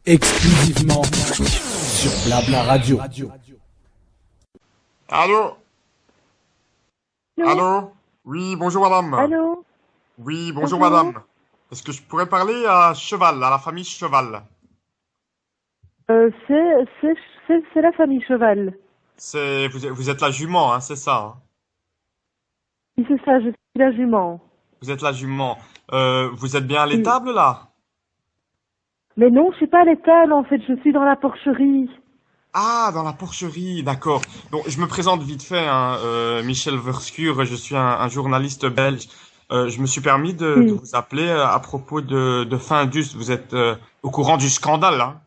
exclusivement sur Blabla Radio. Allô? Allô? Allô? Oui, bonjour madame. Allô? Oui, bonjour Bonjour. madame. Est-ce que je pourrais parler à Cheval, à la famille Cheval? C'est la famille Cheval. Vous êtes la jument, hein, c'est ça, hein? Oui, c'est ça, je suis la jument. Vous êtes la jument. Vous êtes bien à Oui. l'étable là? Mais non, je suis pas à l'étable, en fait, je suis dans la porcherie. Ah, dans la porcherie, d'accord. Donc, je me présente vite fait, hein, Michel Verschure, je suis un journaliste belge. Je me suis permis de Oui. vous appeler à propos de Findus. Vous êtes au courant du scandale, hein?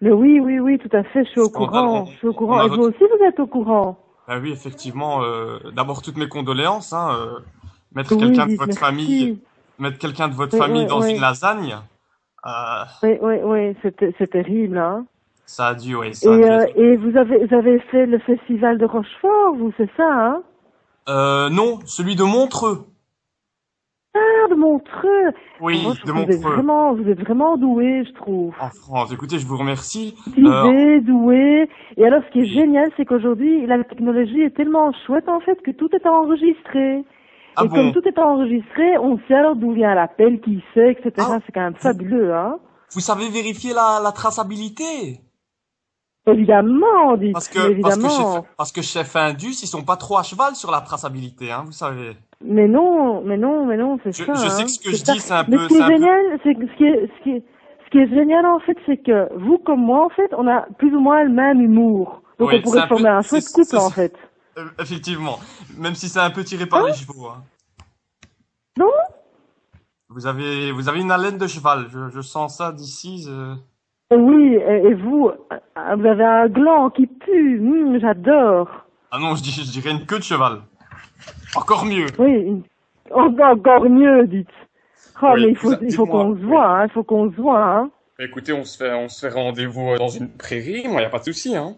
Mais oui, tout à fait, je suis au Scandale, courant. Je suis au on courant. a Et vous aussi, vous êtes au courant? Ah oui, effectivement. D'abord, toutes mes condoléances, hein. Mettre Oui, quelqu'un de dites votre famille, merci. mettre quelqu'un de votre Oui, famille oui, dans une oui. lasagne, euh, Oui, c'est terrible, hein. ça a dû, oui, ça a dû être. Et vous avez fait le festival de Rochefort, vous, c'est ça, hein? Non, celui de Montreux. Ah, de Montreux. Oh, Oui, je de trouve que Montreux, vous êtes vraiment doué, je trouve. en France. Écoutez, je vous remercie. Motivé, doué. Et alors, ce qui est Oui. génial, c'est qu'aujourd'hui, la technologie est tellement chouette, en fait, que tout est enregistré. Ah Et comme bon? tout est enregistré, on sait alors d'où vient l'appel, qui c'est, etc. Ah, C'est quand même vous, fabuleux, hein. vous savez vérifier la traçabilité? Évidemment, dites, Parce mais que, évidemment. parce que chez Findus, ils sont pas trop à cheval sur la traçabilité, hein, vous savez. Mais non, c'est ça, Je sais que hein. ce que C'est je ça. dis, Mais ce qui est génial, c'est que ce qui est génial, en fait, c'est que vous comme moi, en fait, on a plus ou moins le même humour. Donc on oui, c'est pourrait un peu, former un chouette couple, en fait. effectivement. Même si c'est un peu tiré par Hein? les chevaux, hein. Non? Vous avez une haleine de cheval. Je sens ça d'ici. Oui, et vous, vous avez un gland qui pue. J'adore. Ah non, je dirais une queue de cheval. Encore mieux. Oui, encore mieux, dites. Oh, mais Oui, il faut dites-moi. qu'on se Oui. voit, hein. Il faut qu'on se voit, hein. Écoutez, on se fait rendez-vous dans une prairie. Moi, y a pas de souci, hein.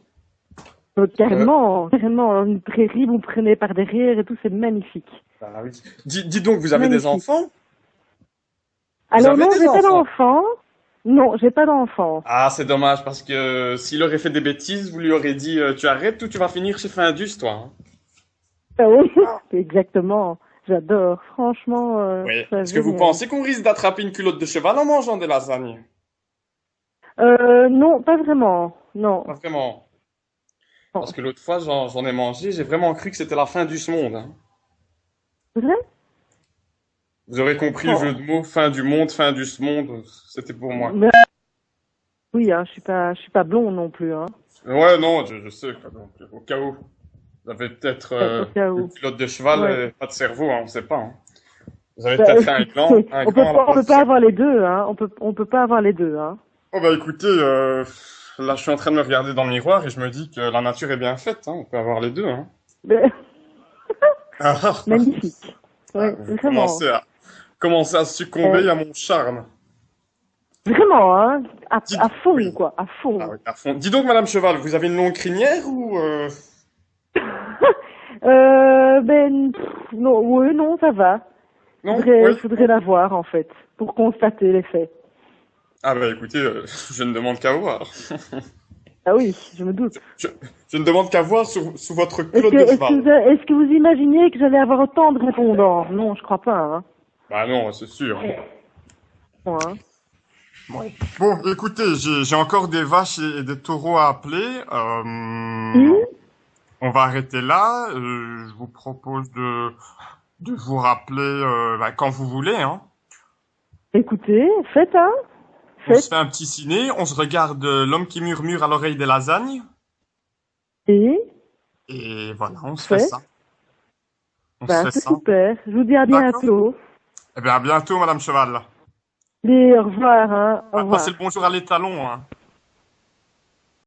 Euh, Carrément, dans une prairie, vous me prenez par derrière et tout, c'est magnifique. bah oui. Dis donc, vous avez des Magnifique. enfants? Vous Alors avez non, des j'ai pas enfants? d'enfant. Non, j'ai pas d'enfant. Ah, c'est dommage parce que s'il aurait fait des bêtises, vous lui aurez dit tu arrêtes ou tu vas finir chez Findus, toi, hein. Ah oui, exactement. J'adore. Franchement, Oui. c'est Est-ce que vous génial. pensez qu'on risque d'attraper une culotte de cheval en mangeant des lasagnes? Non, pas vraiment. Non. Pas vraiment. Non. Parce que l'autre fois, j'en ai mangé, j'ai vraiment cru que c'était la fin du monde, hein. C'est vrai? Vous aurez compris le jeu Oh. de mots, fin du monde, fin du monde, c'était pour moi. Mais oui, hein, je suis pas blond non plus, hein. Ouais, non, je sais, quoi, donc, au cas où. Vous avez peut-être Au cas une où. culotte de cheval Ouais. et pas de cerveau, hein, on sait pas, hein. Vous avez Bah, peut-être fait un gland à la on peut place du pas cerveau. avoir les deux, hein. On peut pas avoir les deux, hein. Oh bah écoutez, là je suis en train de me regarder dans le miroir et je me dis que la nature est bien faite, hein, on peut avoir les deux, hein. Mais- Ah, Magnifique. Oui, vous vraiment. commencez à succomber à mon charme. Vraiment, hein. Dites, À fond, oui, quoi. À ah fond. oui, à fond. Dis donc, Madame Cheval, vous avez une longue crinière ou Non, oui, non, ça va. non? Oui. Faudrait la voir, en fait, pour constater les faits. Ah bah écoutez, je ne demande qu'à voir. Ah oui, je me doute. Je, je ne demande qu'à voir sous votre culotte de cheval. Est-ce que vous imaginez que j'allais avoir autant de répondants? Non, je crois pas, hein. Bah non, c'est sûr. Bon, hein. Bon, écoutez, j'ai encore des vaches et des taureaux à appeler. Hum, On va arrêter là. Je vous propose de vous rappeler bah, quand vous voulez, hein. Écoutez, faites, hein. On se Faites. fait un petit ciné, on se regarde l'homme qui murmure à l'oreille des lasagnes. Et, Et voilà, on se fait fait. ça. On se Ben, fait c'est ça. super. Je vous dis à D'accord? bientôt. Eh bien, à bientôt, Madame Cheval. Et au revoir, hein. Au Passez revoir. le bonjour à l'étalon, hein.